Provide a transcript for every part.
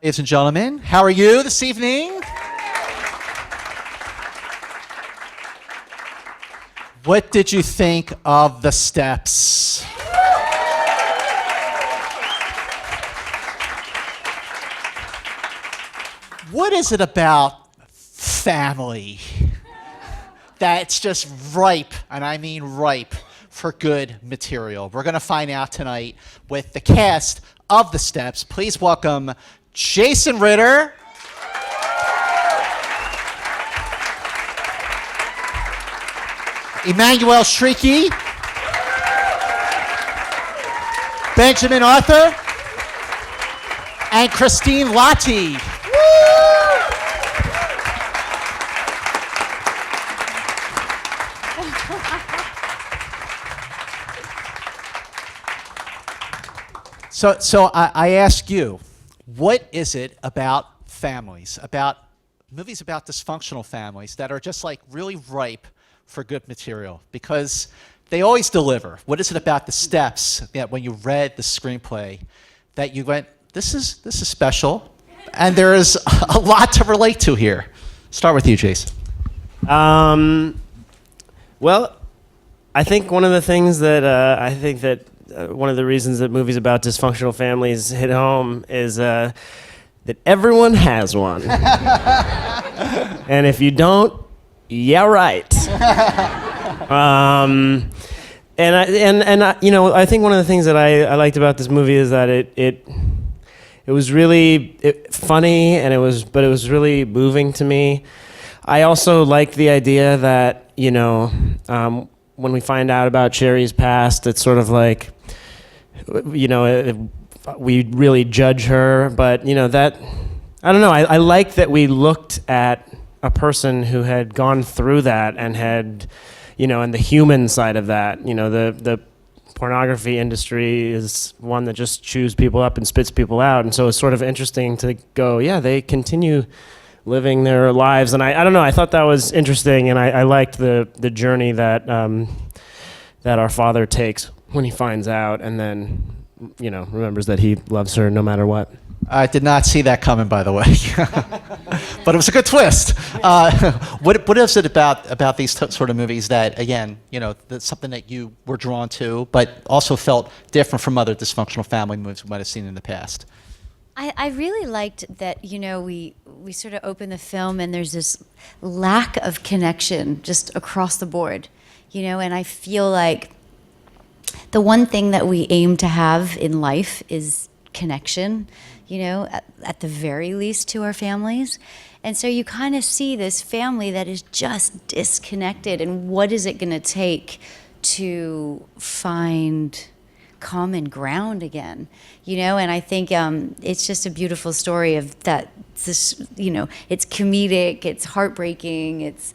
Ladies and gentlemen, how are you this evening? What did you think of The Steps? What is it about family that's just ripe, and I mean ripe, for good material? We're going to find out tonight with the cast of The Steps. Please welcome Jason Ritter, Emmanuelle Chriqui, Benjamin Arthur, and Christine Lahti. So I ask you, what is it about families, about movies about dysfunctional families that are just like really ripe for good material? Because they always deliver. What is it about The Steps that when you read the screenplay that you went, this is special, and there is a lot to relate to here? Start with you, Jason. Well, I think one of the things that one of the reasons that movies about dysfunctional families hit home is that everyone has one, and if you don't, yeah, right. I think one of the things that I liked about this movie is that it was really funny, and it was really moving to me. I also liked the idea that when we find out about Sherry's past, it's sort of like, we really judge her, but that, I don't know, I like that we looked at a person who had gone through that and had, and the human side of that. The pornography industry is one that just chews people up and spits people out, and so it's sort of interesting to go, yeah, they continue living their lives, and I don't know, I thought that was interesting, and I liked the journey that our father takes when he finds out, and then remembers that he loves her no matter what. I did not see that coming, by the way, but it was a good twist. What is it about these sort of movies that, again, that's something that you were drawn to, but also felt different from other dysfunctional family movies we might have seen in the past? I really liked that, we sort of open the film and there's this lack of connection just across the board, and I feel like the one thing that we aim to have in life is connection, at the very least to our families. And so you kind of see this family that is just disconnected, and what is it going to take to find common ground again, and I think it's just a beautiful story of that. This, it's comedic, it's heartbreaking, it's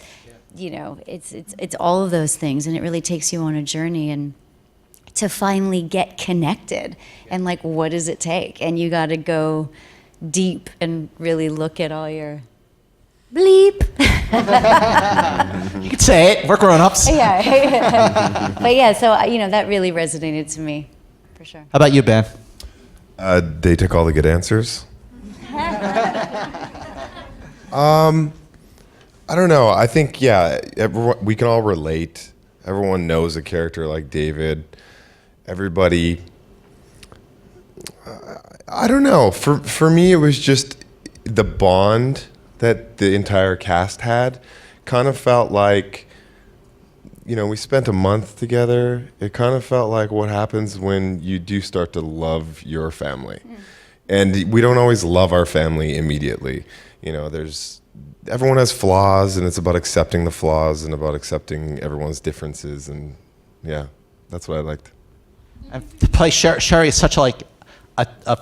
it's all of those things, and it really takes you on a journey and to finally get connected. And like, what does it take? And you got to go deep and really look at all your bleep. You could say it. We're grown-ups. Yeah. But yeah, so that really resonated to me, for sure. How about you, Ben? They took all the good answers. I don't know. I think, we can all relate. Everyone knows a character like David. Everybody, I don't know. For me, it was just the bond that the entire cast had. Kind of felt like, we spent a month together. It kind of felt like what happens when you do start to love your family. And we don't always love our family immediately. Everyone has flaws, and it's about accepting the flaws and about accepting everyone's differences. And yeah, that's what I liked. And to play Sherry is such a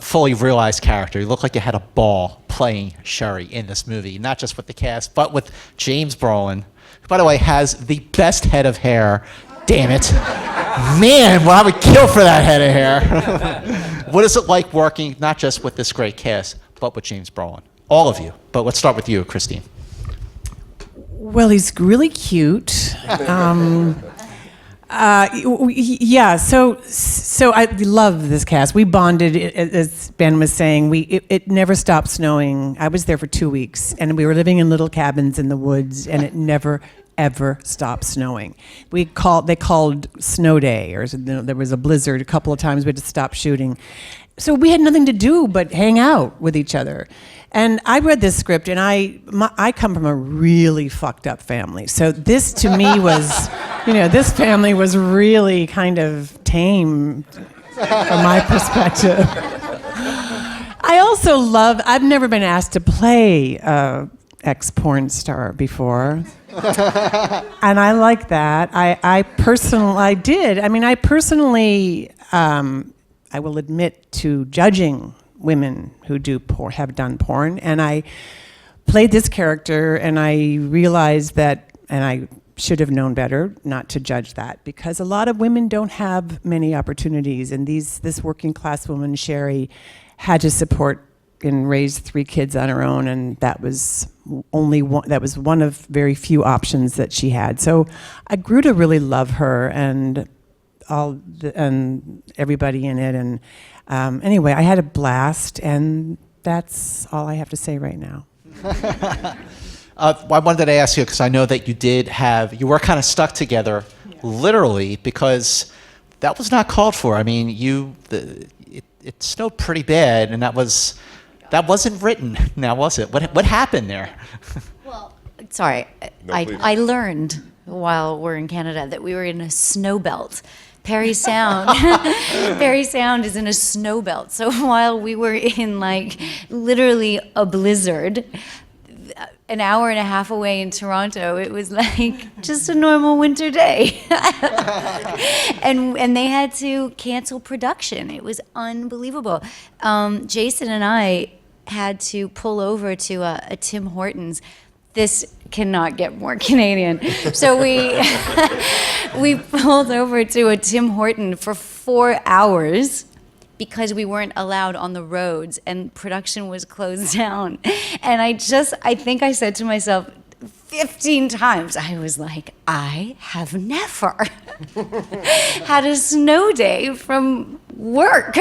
fully realized character. You look like you had a ball playing Sherry in this movie, not just with the cast, but with James Brolin, who, by the way, has the best head of hair. Damn it. Man, well, I would kill for that head of hair. What is it like working not just with this great cast, but with James Brolin? All of you. But let's start with you, Christine. Well, he's really cute. Yeah, so I love this cast. We bonded, as Ben was saying. It never stopped snowing. I was there for 2 weeks, and we were living in little cabins in the woods, and it never ever stopped snowing. They called snow day, or there was a blizzard a couple of times. We had to stop shooting, so we had nothing to do but hang out with each other. And I read this script, and I come from a really fucked up family. So this, to me, was, this family was really kind of tame from my perspective. I also I've never been asked to play ex-porn star before. And I like that. I did. I mean, I personally, I will admit to judging women who have done porn, and I played this character, and I realized that, and I should have known better not to judge that, because a lot of women don't have many opportunities, and this working class woman, Sherry, had to support and raise 3 kids on her own, and that was one of very few options that she had. So I grew to really love her and everybody in it, and anyway, I had a blast, and that's all I have to say right now. I wanted to ask you, because I know that you were kind of stuck together, literally, because that was not called for. I mean, it snowed pretty bad, and that wasn't written now, was it? What happened there? Well, sorry, I learned while we're in Canada that we were in a snow belt. Perry Sound. Perry Sound is in a snow belt. So while we were in literally a blizzard, an hour and a half away in Toronto, it was just a normal winter day. and they had to cancel production. It was unbelievable. Jason and I had to pull over to a Tim Hortons. This cannot get more Canadian. So we pulled over to a Tim Horton for 4 hours because we weren't allowed on the roads and production was closed down. And I think I said to myself 15 times, I was like, I have never had a snow day from work.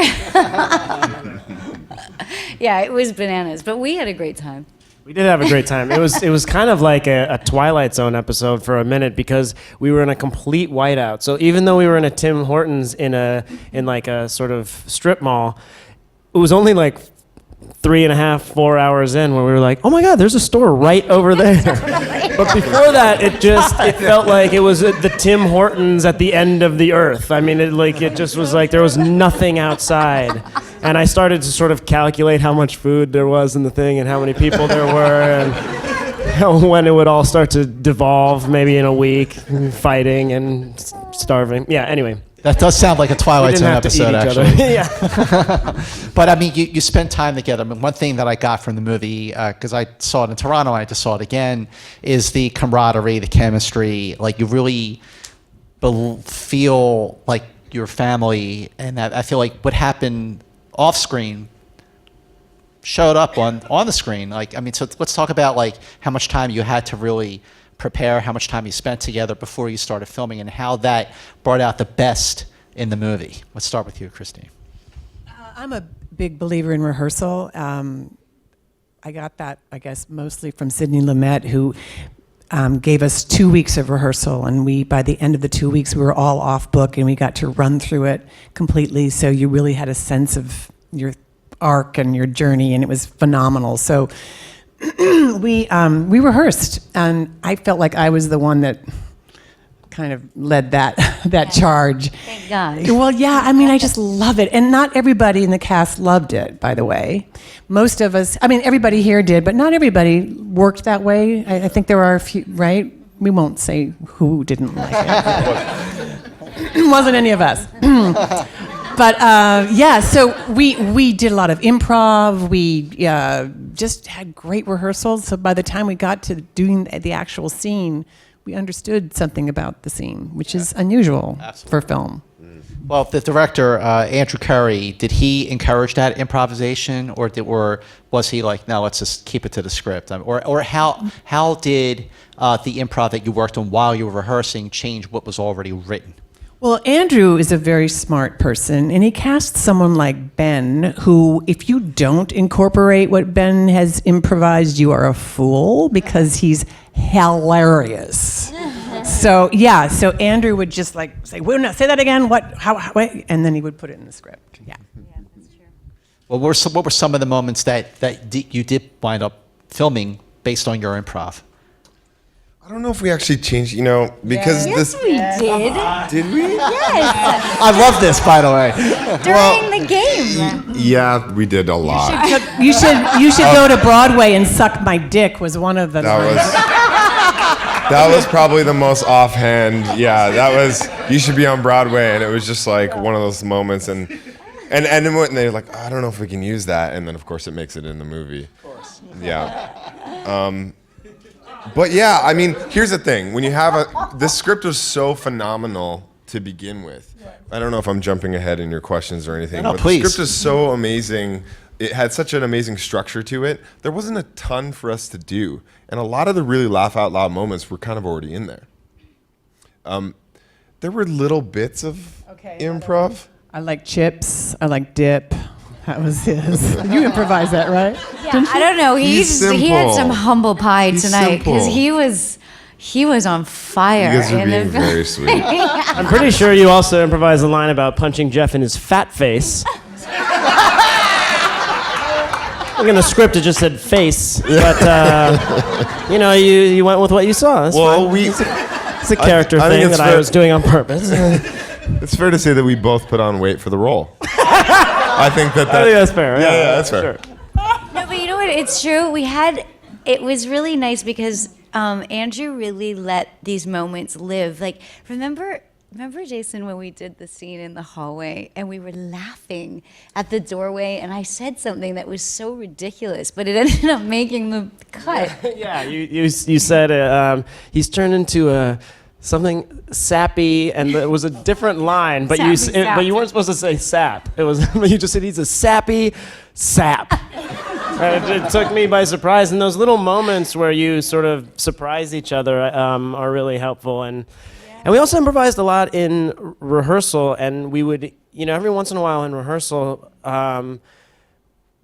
Yeah, it was bananas, but we had a great time. We did have a great time. It was kind of like a Twilight Zone episode for a minute, because we were in a complete whiteout. So even though we were in a Tim Hortons in a sort of strip mall, it was only 3.5, 4 hours in when we were like, oh my God, there's a store right over there. But before that, it felt like it was the Tim Hortons at the end of the earth. I mean, it just was like there was nothing outside. And I started to sort of calculate how much food there was in the thing and how many people there were, and when it would all start to devolve, maybe in a week, fighting and starving. Yeah, anyway. That does sound like a Twilight Zone episode, actually. Yeah. But I mean, you spent time together. I mean, one thing that I got from the movie, because I saw it in Toronto, and I just saw it again, is the camaraderie, the chemistry. You really feel like your family, and I feel like what happened off screen showed up on the screen. So let's talk about how much time you had to really prepare, how much time you spent together before you started filming, and how that brought out the best in the movie. Let's start with you, Christine. I'm a big believer in rehearsal. I got that, I guess, mostly from Sidney Lumet, who gave us 2 weeks of rehearsal, and by the end of the 2 weeks, we were all off book, and we got to run through it completely, so you really had a sense of your arc and your journey, and it was phenomenal. So we rehearsed, and I felt like I was the one that kind of led that charge. Thank God. Well, yeah, I mean, I just love it. And not everybody in the cast loved it, by the way. Most of us, I mean, everybody here did, but not everybody worked that way. I think there are a few, right? We won't say who didn't like it. It wasn't any of us. But yeah, so we did a lot of improv. We just had great rehearsals. So by the time we got to doing the actual scene, we understood something about the scene, which is unusual for film. Well, the director, Andrew Curry, did he encourage that improvisation, or was he like, no, let's just keep it to the script? Or how did the improv that you worked on while you were rehearsing change what was already written? Well, Andrew is a very smart person, and he cast someone like Ben, who, if you don't incorporate what Ben has improvised, you are a fool because he's hilarious. So Andrew would just like say, "Well, no, say that again. What? How? Wait," and then he would put it in the script. Yeah. Well, what were some of the moments that you did wind up filming based on your improv? I don't know if we actually changed, because Yes, we did. Did we? Yes, I love this, by the way. during the game. Yeah, we did a lot. You should go to Broadway and suck my dick was one of the. That was probably the most offhand. Yeah, that was. You should be on Broadway, and it was just like one of those moments, and then when they're like, I don't know if we can use that, and then of course it makes it in the movie. Of course. Yeah. But yeah, I mean, here's the thing: when you have this script was so phenomenal to begin with. I don't know if I'm jumping ahead in your questions or anything, No, but please. the script is so amazing. It had such an amazing structure to it. There wasn't a ton for us to do, and a lot of the really laugh out loud moments were kind of already in there. There were little bits of improv. I like chips. I like dip. That was his. You improvised that, right? Yeah, I don't know. He had some humble pie He's tonight because simple. he was on fire. You guys are in being the- very sweet. I'm pretty sure you also improvised a line about punching Jeff in his fat face. Look, in the script it just said face, but you went with what you saw. That's fine. It's a character I think thing it's that I fair- was doing on purpose. It's fair to say that we both put on weight for the role. I think that. I think that's fair. Yeah, that's fair. Sure. No, but you know what? It's true. It was really nice because Andrew really let these moments live. Like, remember, Jason, when we did the scene in the hallway and we were laughing at the doorway and I said something that was so ridiculous, but it ended up making the cut. Yeah, you said he's turned into something sappy, and it was a different line, but Sappy. you weren't supposed to say sap. It was you just said he's a sappy sap. It took me by surprise, and those little moments where you sort of surprise each other are really helpful. And we also improvised a lot in rehearsal, and we would, every once in a while in rehearsal,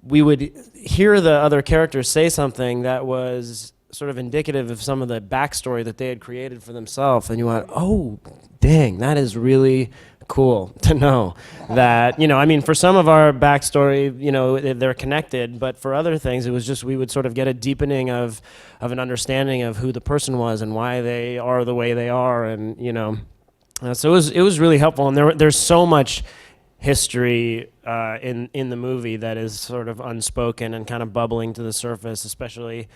we would hear the other characters say something that was sort of indicative of some of the backstory that they had created for themselves, and you went, oh, dang, that is really cool to know that, for some of our backstory, they're connected, but for other things, it was just, we would sort of get a deepening of an understanding of who the person was and why they are the way they are, and, so it was really helpful, and there's so much history in the movie that is sort of unspoken and kind of bubbling to the surface, especially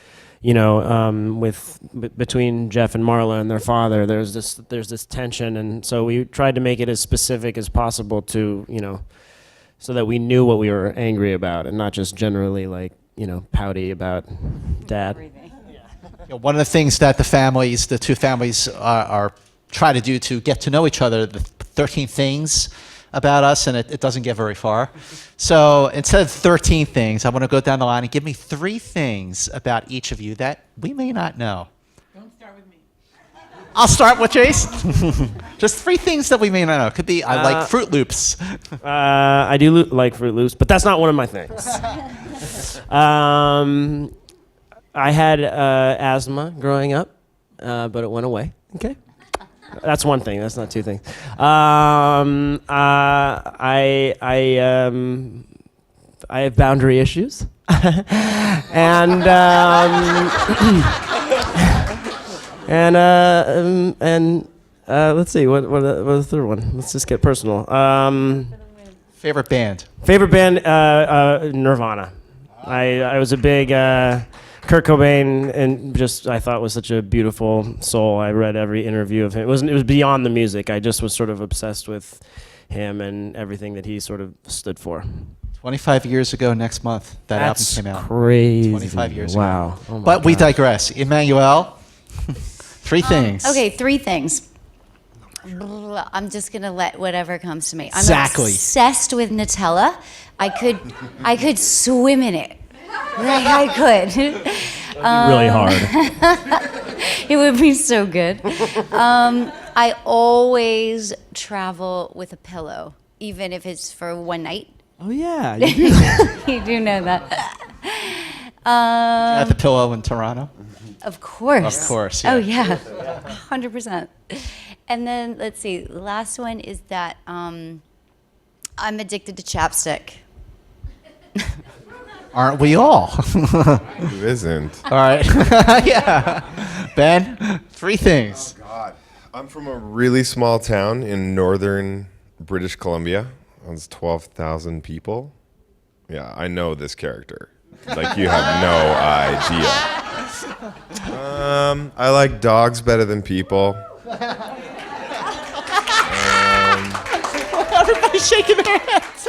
between Jeff and Marla and their father. There's this tension, and so we tried to make it as specific as possible to so that we knew what we were angry about and not just generally pouty about dad. One of the things that the two families are try to do to get to know each other, the 13 things about us, and it doesn't get very far. So instead of 13 things, I want to go down the line and give me 3 things about each of you that we may not know. Don't start with me. I'll start with Jason. Just 3 things that we may not know. Could be, I like Fruit Loops. I do like Fruit Loops, but that's not one of my things. I had asthma growing up, but it went away. Okay. That's one thing. That's not 2 things. I have boundary issues, and let's see what the third one. Let's just get personal. Favorite band? Favorite band, Nirvana. I was a big Kurt Cobain, and just I thought was such a beautiful soul. I read every interview of him. It was beyond the music. I just was sort of obsessed with him and everything that he sort of stood for. 25 years ago next month, that That's album came out. crazy. 25 years wow. ago. Oh my But we God. digress. Emmanuelle, 3 things. Okay, 3 things. I'm just gonna let whatever comes to me. I'm Exactly. obsessed with Nutella. I could swim in it. Like I could. Really hard. It would be so good. I always travel with a pillow, even if it's for one night. Oh yeah, you do. You do know that. At the pillow in Toronto. Of course. Of course, yeah. Oh yeah, 100%. And then let's see. The last one is that I'm addicted to chapstick. Aren't we all? Who isn't? All right. Yeah. Ben, 3 things. God. I'm from a really small town in northern British Columbia. It's 12,000 people. Yeah, I know this character. Like, you have no idea. I like dogs better than people. Everybody's shaking their heads.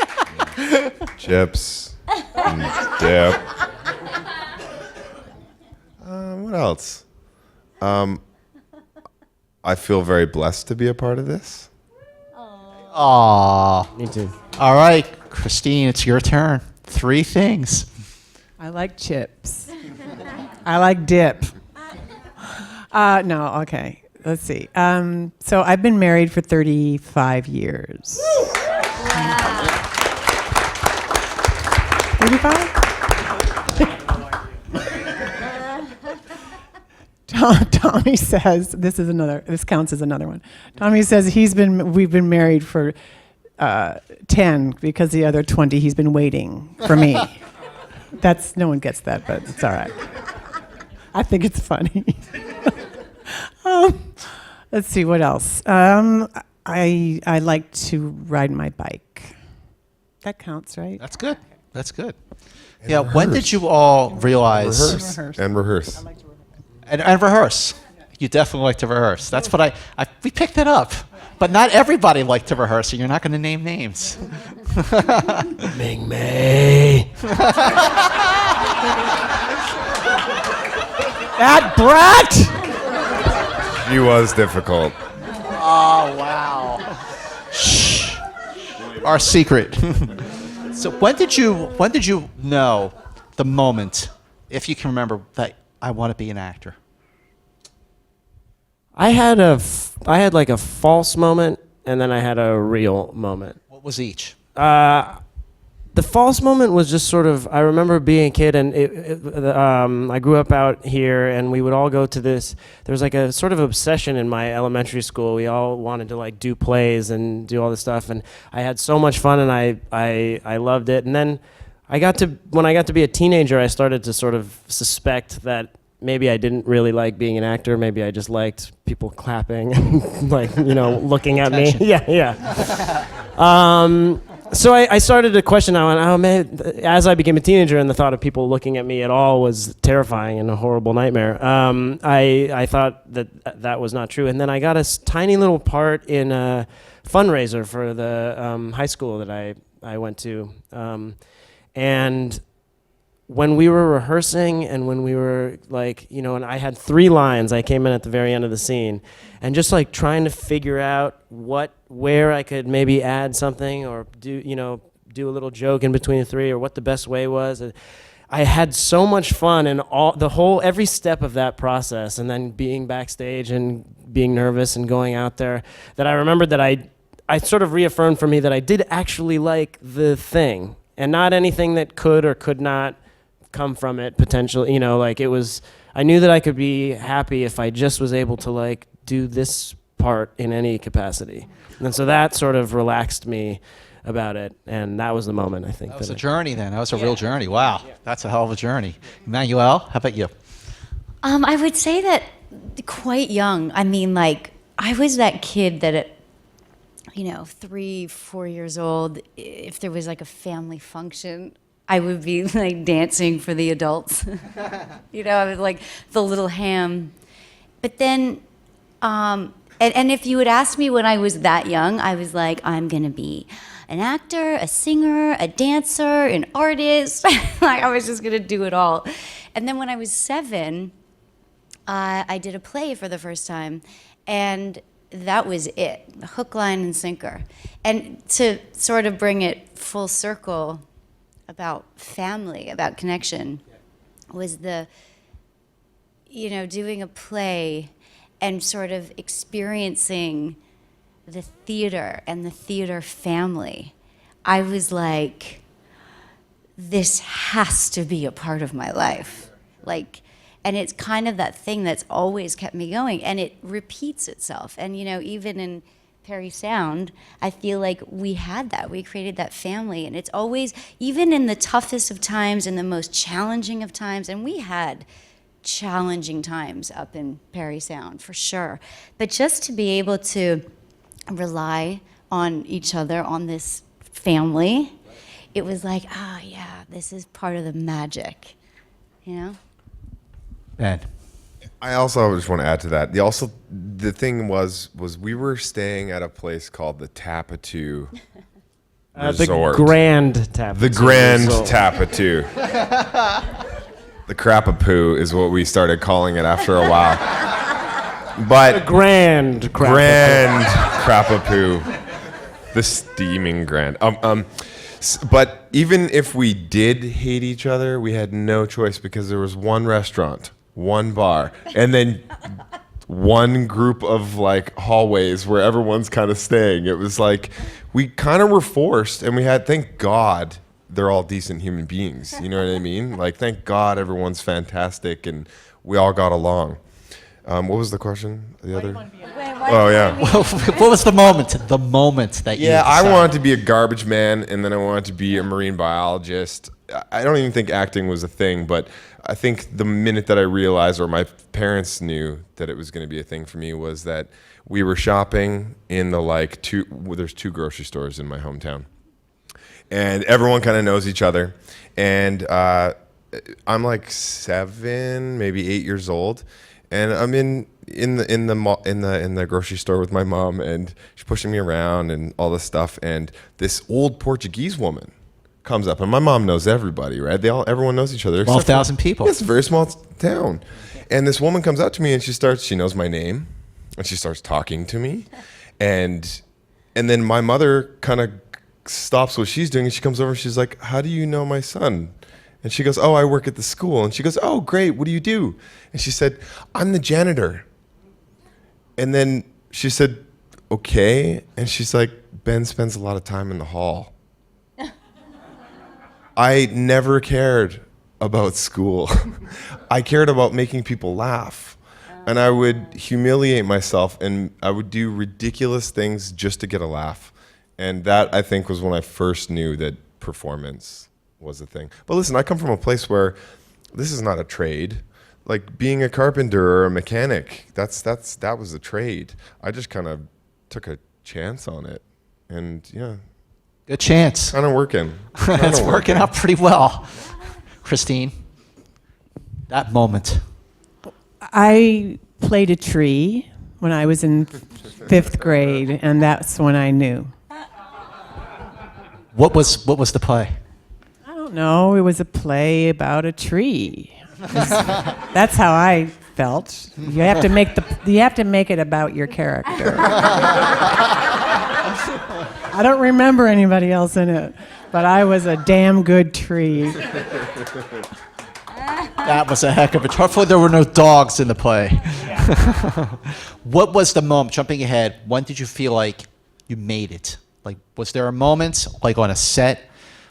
Chips and dip. What else? I feel very blessed to be a part of this. Aw. Me too. All right, Christine, it's your turn. 3 things. I like chips. I like dip. No, okay. Let's see. So I've been married for 35 years. 35? Tommy says this counts as another one. Tommy says we've been married for 10 because the other 20 he's been waiting for me. No one gets that, but it's all right. I think it's funny. Let's see what else. I like to ride my bike. That counts, right? That's good. That's good. Yeah, when did you all realize... Rehearse. And rehearse. You definitely like to rehearse. That's what we picked it up. But not everybody liked to rehearse, and you're not going to name names. Ming Mei. That brat! She was difficult. Oh, wow. Shh. Our secret. So when did you know the moment, if you can remember, that I want to be an actor? I had like a false moment, and then I had a real moment. What was each? The false moment was just sort of, I remember being a kid, and I grew up out here, and we would all go to this. There was like a sort of obsession in my elementary school. We all wanted to like do plays and do all this stuff, and I had so much fun, and I loved it. And then when I got to be a teenager, I started to sort of suspect that maybe I didn't really like being an actor. Maybe I just liked people clapping and like, looking at me. Yeah. So I started to question. I went, oh man, as I became a teenager and the thought of people looking at me at all was terrifying and a horrible nightmare. I thought that was not true. And then I got a tiny little part in a fundraiser for the high school that I went to. And when we were rehearsing and when we were like, and I had 3 lines, I came in at the very end of the scene and just like trying to figure out where I could maybe add something or do a little joke in between the 3 or what the best way was. I had so much fun in every step of that process, and then being backstage and being nervous and going out there, that I remembered that I sort of reaffirmed for me that I did actually like the thing and not anything that could or could not come from it potentially. I knew that I could be happy if I just was able to like do this part in any capacity. And so that sort of relaxed me about it, and that was the moment, I think. That was a journey then. That was a real journey. Wow. Yeah. That's a hell of a journey. Emmanuelle, how about you? I would say that quite young. I mean, like, I was that kid that at 3, 4 years old, if there was like a family function, I would be like dancing for the adults. I was like the little ham. But then, and if you had asked me when I was that young, I was like, I'm gonna be an actor, a singer, a dancer, an artist. Like, I was just gonna do it all. And then when I was 7, I did a play for the first time, and that was it, hook, line, and sinker. And to sort of bring it full circle about family, about connection, was doing a play and sort of experiencing the theater and the theater family, I was like, this has to be a part of my life. Like, and it's kind of that thing that's always kept me going, and it repeats itself. And, even in Perry Sound, I feel like we had that. We created that family, and it's always, even in the toughest of times and the most challenging of times, and we had challenging times up in Perry Sound, for sure. But just to be able to rely on each other, on this family, it was like, yeah, this is part of the magic, Ben. I also just want to add to that. The thing was we were staying at a place called the Tapatoo Resort. The Grand Tapatoo. The Grand Resort. Tapatoo. The Crapapoo is what we started calling it after a while. But Grand Crapapoo. The steaming grand. But even if we did hate each other, we had no choice because there was one restaurant, one bar, and then one group of like hallways where everyone's kind of staying. It was like we kind of were forced, and we had, thank God, they're all decent human beings. You know what I mean? Like, thank God everyone's fantastic and we all got along. What was the question? The other? Oh, yeah. What was the moment? The moment that you Yeah, I decided? wanted to be a garbage man, and then I wanted to be a marine biologist. I don't even think acting was a thing, but I think the minute that I realized, or my parents knew that it was going to be a thing for me, was that we were shopping in the there's 2 grocery stores in my hometown, and everyone kind of knows each other, and I'm like 7, maybe 8 years old, and I'm in the grocery store with my mom, and she's pushing me around and all this stuff, and this old Portuguese woman comes up, and my mom knows everybody, right? Everyone knows each other. 12,000 people. It's a very small town, and this woman comes up to me, and she knows my name, and she starts talking to me, and then my mother kind of stops what she's doing, and she comes over, and she's like, "How do you know my son?" And she goes, "Oh, I work at the school." And she goes, "Oh, great. What do you do?" And she said, "I'm the janitor." And then she said, "Okay." And she's like, "Ben spends a lot of time in the hall." I never cared about school. I cared about making people laugh. And I would humiliate myself, and I would do ridiculous things just to get a laugh. And that, I think, was when I first knew that performance was a thing. But listen, I come from a place where this is not a trade. Like being a carpenter or a mechanic, that was a trade. I just kind of took a chance on it, and yeah, Good chance. kind of working. It's working out pretty well. Christine, that moment. I played a tree when I was in 5th grade, and that's when I knew. What was the play? I don't know. It was a play about a tree. That's how I felt. You have to make it about your character. I don't remember anybody else in it, but I was a damn good tree. That was a heck of a. Hopefully, there were no dogs in the play. What was the moment? Jumping ahead, when did you feel like you made it? Like, was there a moment, like on a set,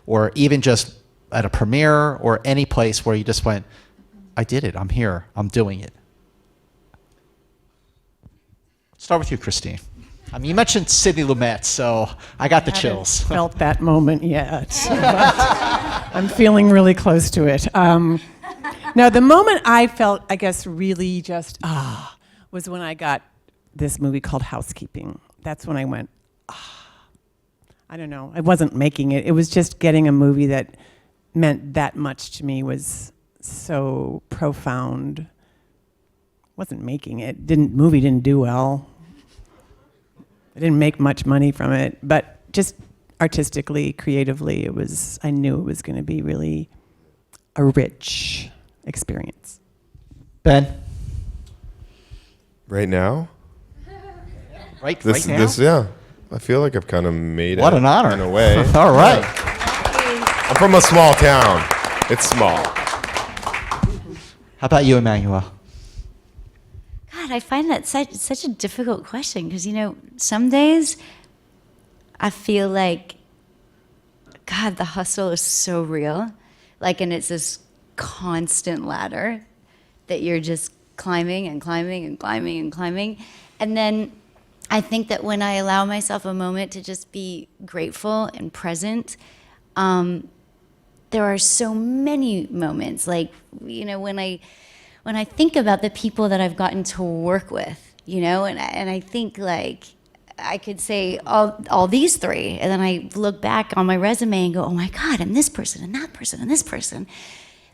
or even just at a premiere, or any place where you just went, "I did it. I'm here. I'm doing it." Start with you, Christine. I mean, you mentioned Sidney Lumet, so I got the chills. Felt that moment yet. But I'm feeling really close to it. Now, the moment I felt, I guess, really just was when I got this movie called Housekeeping. That's when I went, I don't know. I wasn't making it. It was just getting a movie that meant that much to me was so profound. Wasn't making it. Movie didn't do well. I didn't make much money from it, but just artistically, creatively, I knew it was going to be really a rich experience. Ben, Right now? right This, now? yeah. I feel like I've kind of made it. What an honor. In a way. All right. I'm from a small town. It's small. How about you, Emmanuelle? God, I find that such a difficult question because, some days I feel like, God, the hustle is so real. And it's this constant ladder that you're just climbing and climbing and climbing and climbing. And then I think that when I allow myself a moment to just be grateful and present, there are so many moments. When I think about the people that I've gotten to work with, and I think I could say all these three, and then I look back on my resume and go, oh my God, and this person, and that person, and this person.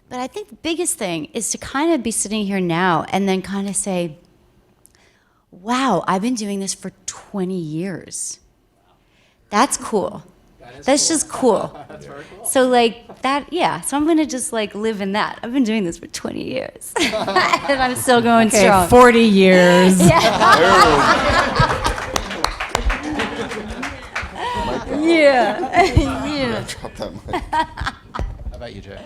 But I think the biggest thing is to kind of be sitting here now and then kind of say, wow, I've been doing this for 20 years. That's cool. That's just cool. That's very cool. So that, yeah. So I'm gonna just live in that. I've been doing this for 20 years, and I'm still going strong. 40 years. Yeah. Yeah. Drop that mic. How about you, Jay?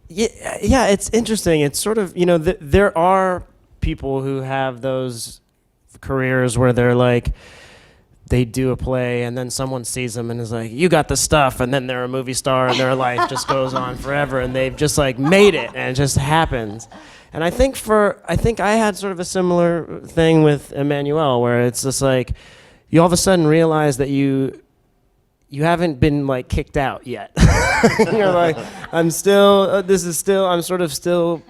Yeah, it's interesting. It's sort of, there are people who have those careers where they do a play and then someone sees them and is like, you got the stuff, and then they're a movie star and their life just goes on forever and they've just made it and it just happens. And I think I had sort of a similar thing with Emmanuelle, where it's just you all of a sudden realize that you haven't been kicked out yet. You're I'm still, I'm sort of still,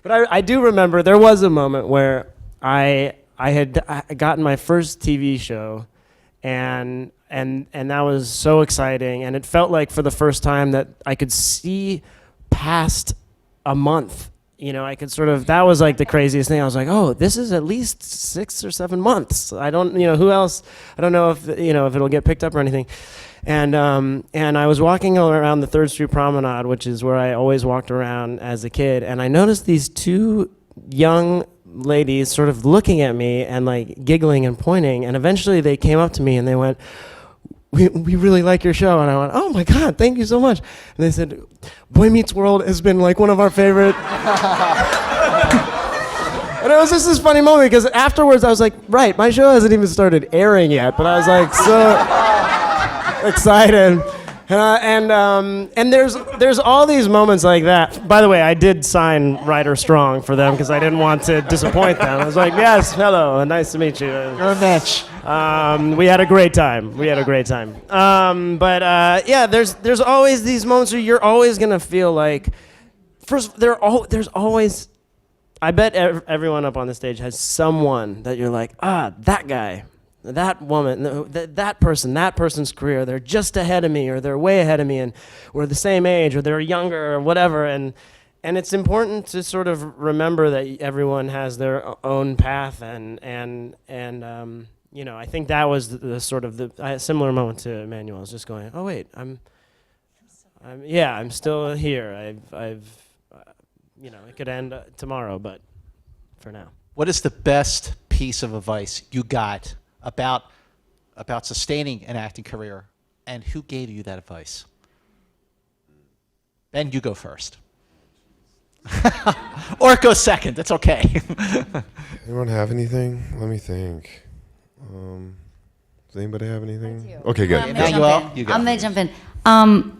but I do remember there was a moment where I had gotten my first TV show, and that was so exciting, and it felt like for the first time that I could see past a month. I could sort of, that was the craziest thing. I was like, oh, this is at least 6 or 7 months. I don't, who else, I don't know if, if it'll get picked up or anything. And I was walking around the 3rd Street Promenade, which is where I always walked around as a kid, and I noticed these 2 young ladies sort of looking at me and giggling and pointing, and eventually they came up to me and they went, we really like your show. And I went, oh my God, thank you so much. And they said, Boy Meets World has been one of our favorite. And it was just this funny moment because afterwards I was like, right, my show hasn't even started airing yet, but I was so excited. And there's all these moments like that. By the way, I did sign Ritter Strong for them because I didn't want to disappoint them. I was like, yes, hello, nice to meet you. You're a bitch. We had a great time. Yeah, there's always these moments where you're always gonna feel first there's always. I bet everyone up on the stage has someone that you're that guy. That woman, that person's career, they're just ahead of me, or they're way ahead of me, and we're the same age, or they're younger, or whatever. And it's important to sort of remember that everyone has their own path, and I think that was the sort of a similar moment to Emmanuelle. I was just going, oh wait, I'm still here. It could end tomorrow, but for now. What is the best piece of advice you got about sustaining an acting career, and who gave you that advice? Ben, you go first. Or go second, that's okay. Anyone have anything? Let me think. Does anybody have anything? I do. Okay, good. Emmanuelle, you go. I'm going to jump in. I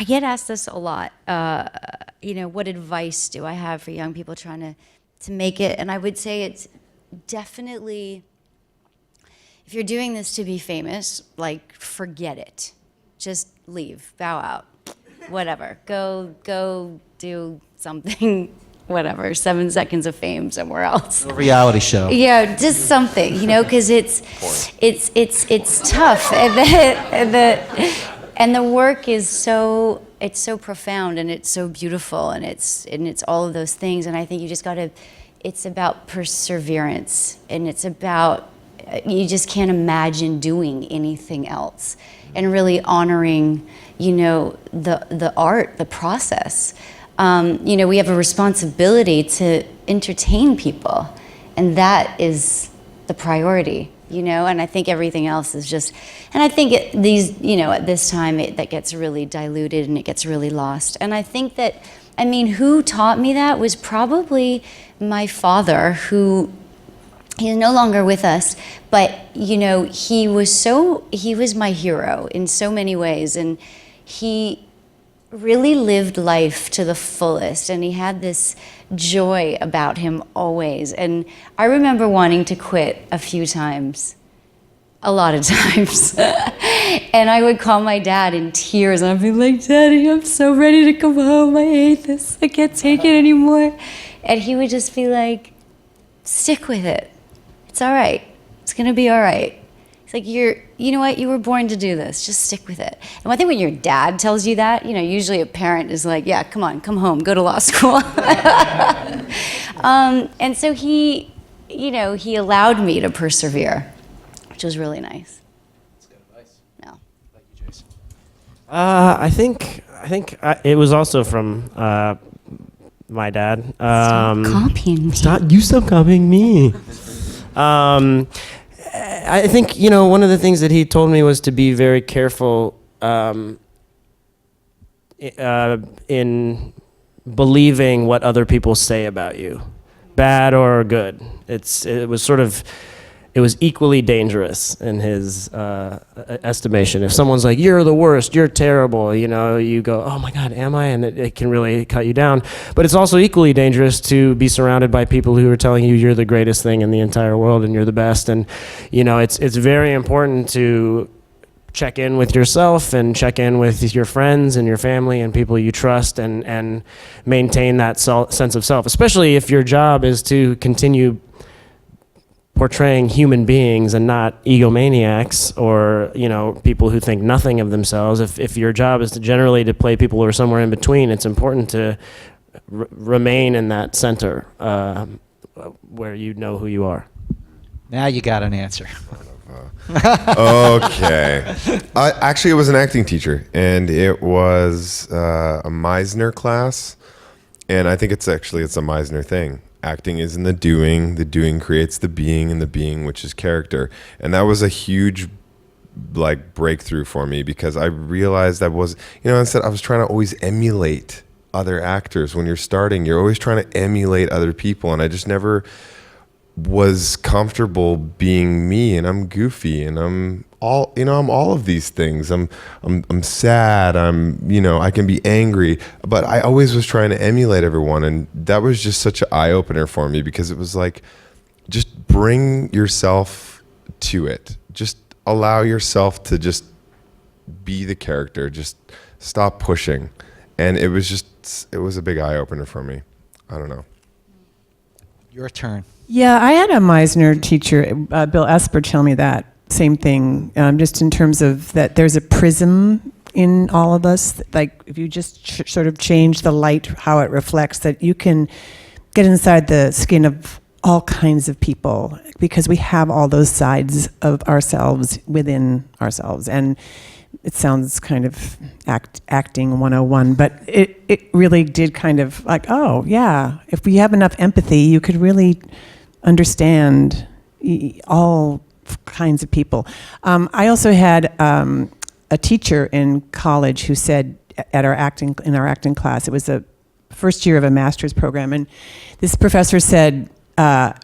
get asked this a lot. What advice do I have for young people trying to make it? And I would say it's definitely, if you're doing this to be famous, forget it. Just leave, bow out, whatever. Go do something, whatever, 7 seconds of fame somewhere else. A reality show. Yeah, just something, because it's tough, and the work is so profound, and it's so beautiful, and it's all of those things, and I think you just gotta. It's about perseverance, and it's about, you just can't imagine doing anything else, and really honoring, the art, the process. We have a responsibility to entertain people, and that is the priority, and I think everything else is just, and I think at this time that gets really diluted and it gets really lost. And I think that, who taught me that was probably my father, who he's no longer with us, but he was my hero in so many ways, and he really lived life to the fullest, and he had this joy about him always. And I remember wanting to quit a few times, a lot of times. And I would call my dad in tears, and I'd be like, "Daddy, I'm so ready to come home. I hate this. I can't take it anymore." And he would just be like, "Stick with it. It's all right. It's gonna be all right." It's like, you know what? You were born to do this. Just stick with it. And I think when your dad tells you that, usually a parent is like, "Yeah, come on, come home, go to law school." And so he allowed me to persevere, which was really nice. That's good advice. Yeah. Thank you, Jason. I think it was also from my dad. Stop copying me. Stop copying me. I think, one of the things that he told me was to be very careful in believing what other people say about you, bad or good. It was equally dangerous in his estimation. If someone's like, "You're the worst, you're terrible," you go, "Oh my God, am I?" And it can really cut you down. But it's also equally dangerous to be surrounded by people who are telling you you're the greatest thing in the entire world and you're the best. And it's very important to check in with yourself and check in with your friends and your family and people you trust, and maintain that sense of self, especially if your job is to continue portraying human beings and not egomaniacs or people who think nothing of themselves. If your job is generally to play people who are somewhere in between, it's important to remain in that center where you know who you are. Now you got an answer. Okay. Actually, it was an acting teacher, and it was a Meisner class, and I think it's a Meisner thing. Acting is in the doing creates the being, and the being, which is character. And that was a huge breakthrough for me, because I realized instead I was trying to always emulate other actors. When you're starting, you're always trying to emulate other people, and I just never was comfortable being me, and I'm goofy, and I'm all of these things. I'm sad. I can be angry, but I always was trying to emulate everyone, and that was just such an eye opener for me, because it was like, just bring yourself to it. Just allow yourself to just be the character. Just stop pushing, and it was a big eye opener for me. I don't know. Your turn. Yeah, I had a Meisner teacher, Bill Esper, tell me that same thing, just in terms of that there's a prism in all of us. Like, if you just sort of change the light, how it reflects, that you can get inside the skin of all kinds of people, because we have all those sides of ourselves within ourselves. And it sounds kind of acting 101, but it really did kind of like, oh yeah, if we have enough empathy, you could really understand all kinds of people. I also had a teacher in college who said in our acting class, it was the first year of a master's program, and this professor said,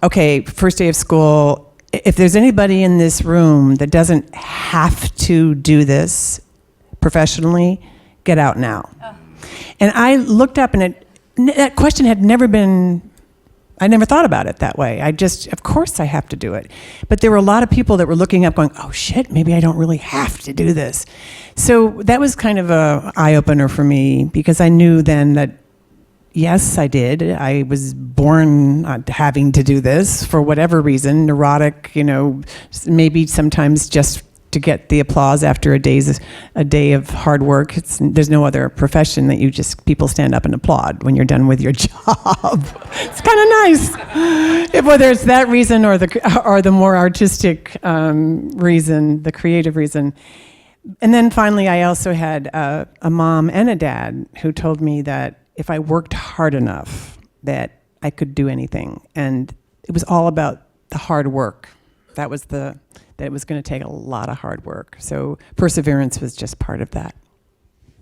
okay, first day of school, if there's anybody in this room that doesn't have to do this professionally, get out now. Oh. And I looked up, and that question had never been, I never thought about it that way. Of course I have to do it. But there were a lot of people that were looking up going, oh shit, maybe I don't really have to do this. So that was kind of a eye-opener for me, because I knew then that yes, I did. I was born having to do this for whatever reason, neurotic, maybe sometimes just to get the applause after a day of hard work. There's no other profession that people stand up and applaud when you're done with your job. It's kind of nice. Whether it's that reason or the more artistic reason, the creative reason. And then finally, I also had a mom and a dad who told me that if I worked hard enough, that I could do anything. And it was all about the hard work. That it was going to take a lot of hard work. So perseverance was just part of that.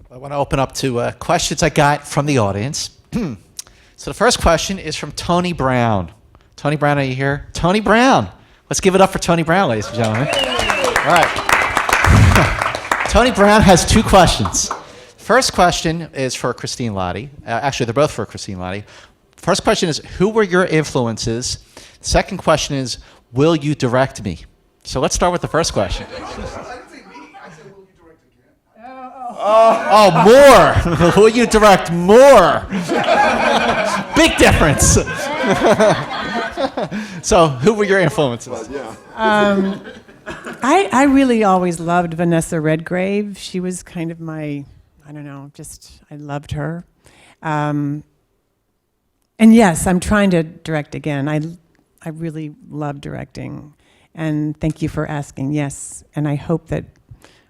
I want to open up to questions I got from the audience. So the first question is from Tony Brown. Tony Brown, are you here? Tony Brown. Let's give it up for Tony Brown, ladies and gentlemen. All right. Tony Brown has 2 questions. First question is for Christine Lahti. Actually, they're both for Christine Lahti. First question is, who were your influences? Second question is, will you direct me? So let's start with the first question. I didn't say me. I said, will you direct again? Oh, more. Will you direct more? Big difference. So, who were your influences? I really always loved Vanessa Redgrave. She was kind of my, I don't know, just, I loved her. And yes, I'm trying to direct again. I really love directing. And thank you for asking, yes. And I hope that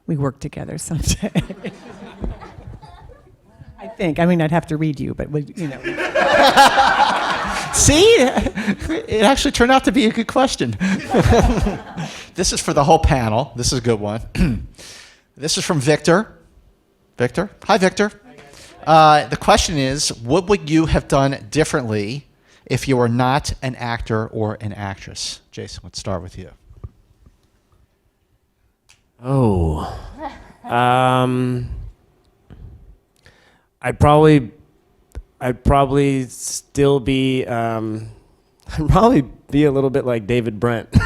we work together someday. I think. I mean, I'd have to read you, but, you know. See? It actually turned out to be a good question. This is for the whole panel. This is a good one. This is from Victor. Victor? Hi, Victor. The question is, what would you have done differently if you were not an actor or an actress? Jason, let's start with you. Oh. I'd probably still be I'd probably be a little bit like David Brent in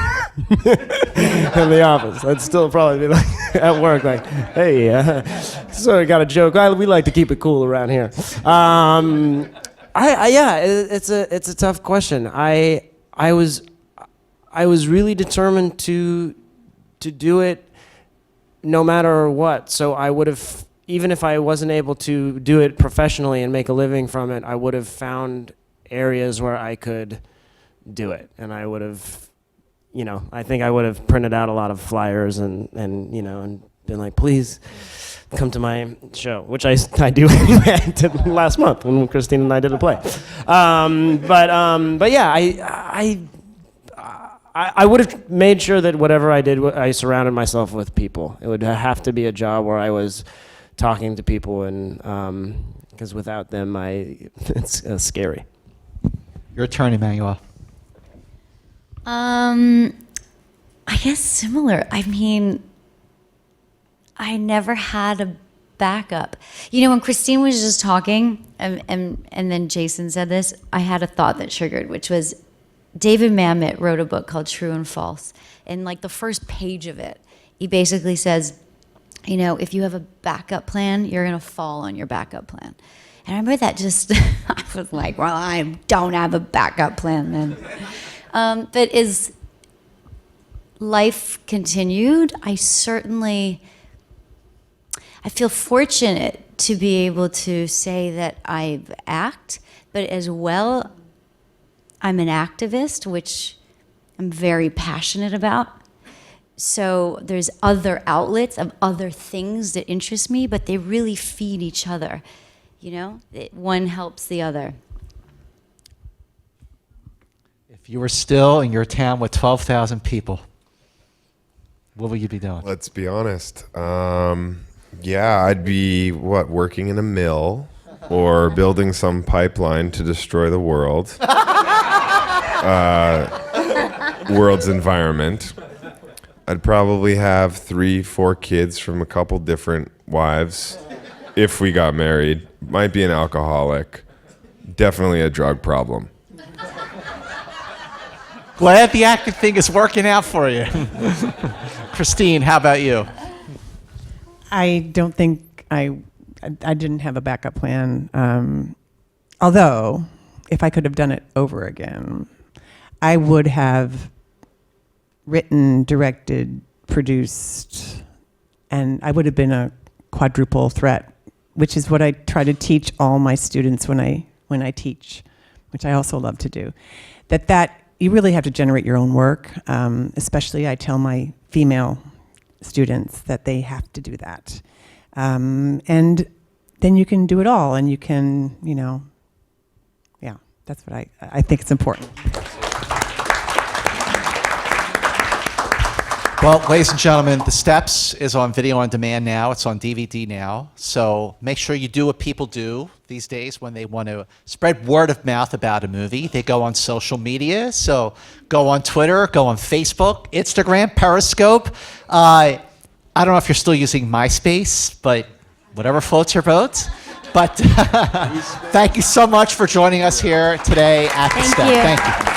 The Office. I'd still probably be like at work like, hey, so I got a joke. We like to keep it cool around here. It's a tough question. I was really determined to do it no matter what. So I would have, even if I wasn't able to do it professionally and make a living from it, I would have found areas where I could do it. And I would have, I think I would have printed out a lot of flyers and been like, please come to my show, which I do anyway. I did last month when Christine and I did a play. But yeah, I would have made sure that whatever I did, I surrounded myself with people. It would have to be a job where I was talking to people, and because without them, it's scary. Your turn, Emmanuelle. I guess similar. I mean, I never had a backup. When Christine was just talking, and then Jason said this, I had a thought that triggered, which was David Mamet wrote a book called True and False. And like the first page of it, he basically says, if you have a backup plan, you're going to fall on your backup plan. And I remember that just, I was like, well, I don't have a backup plan then. But as life continued, I feel fortunate to be able to say that I act, but as well, I'm an activist, which I'm very passionate about. So there's other outlets of other things that interest me, but they really feed each other. One helps the other. If you were still in your town with 12,000 people, what would you be doing? Let's be honest. I'd be, working in a mill or building some pipeline to destroy the world. World's environment. I'd probably have 3-4 kids from a couple different wives if we got married. Might be an alcoholic. Definitely a drug problem. Glad the acting thing is working out for you. Christine, how about you? I don't think I didn't have a backup plan. Although, if I could have done it over again, I would have written, directed, produced, and I would have been a quadruple threat, which is what I try to teach all my students when I teach, which I also love to do. That you really have to generate your own work, especially I tell my female students that they have to do that. And then you can do it all, and you can, that's what I think it's important. Well, ladies and gentlemen, The Steps is on video on demand now. It's on DVD now. So make sure you do what people do these days when they want to spread word of mouth about a movie. They go on social media. So go on Twitter, go on Facebook, Instagram, Periscope. I don't know if you're still using MySpace, but whatever floats your boat. But thank you so much for joining us here today at The Thank Step. you. Thank you.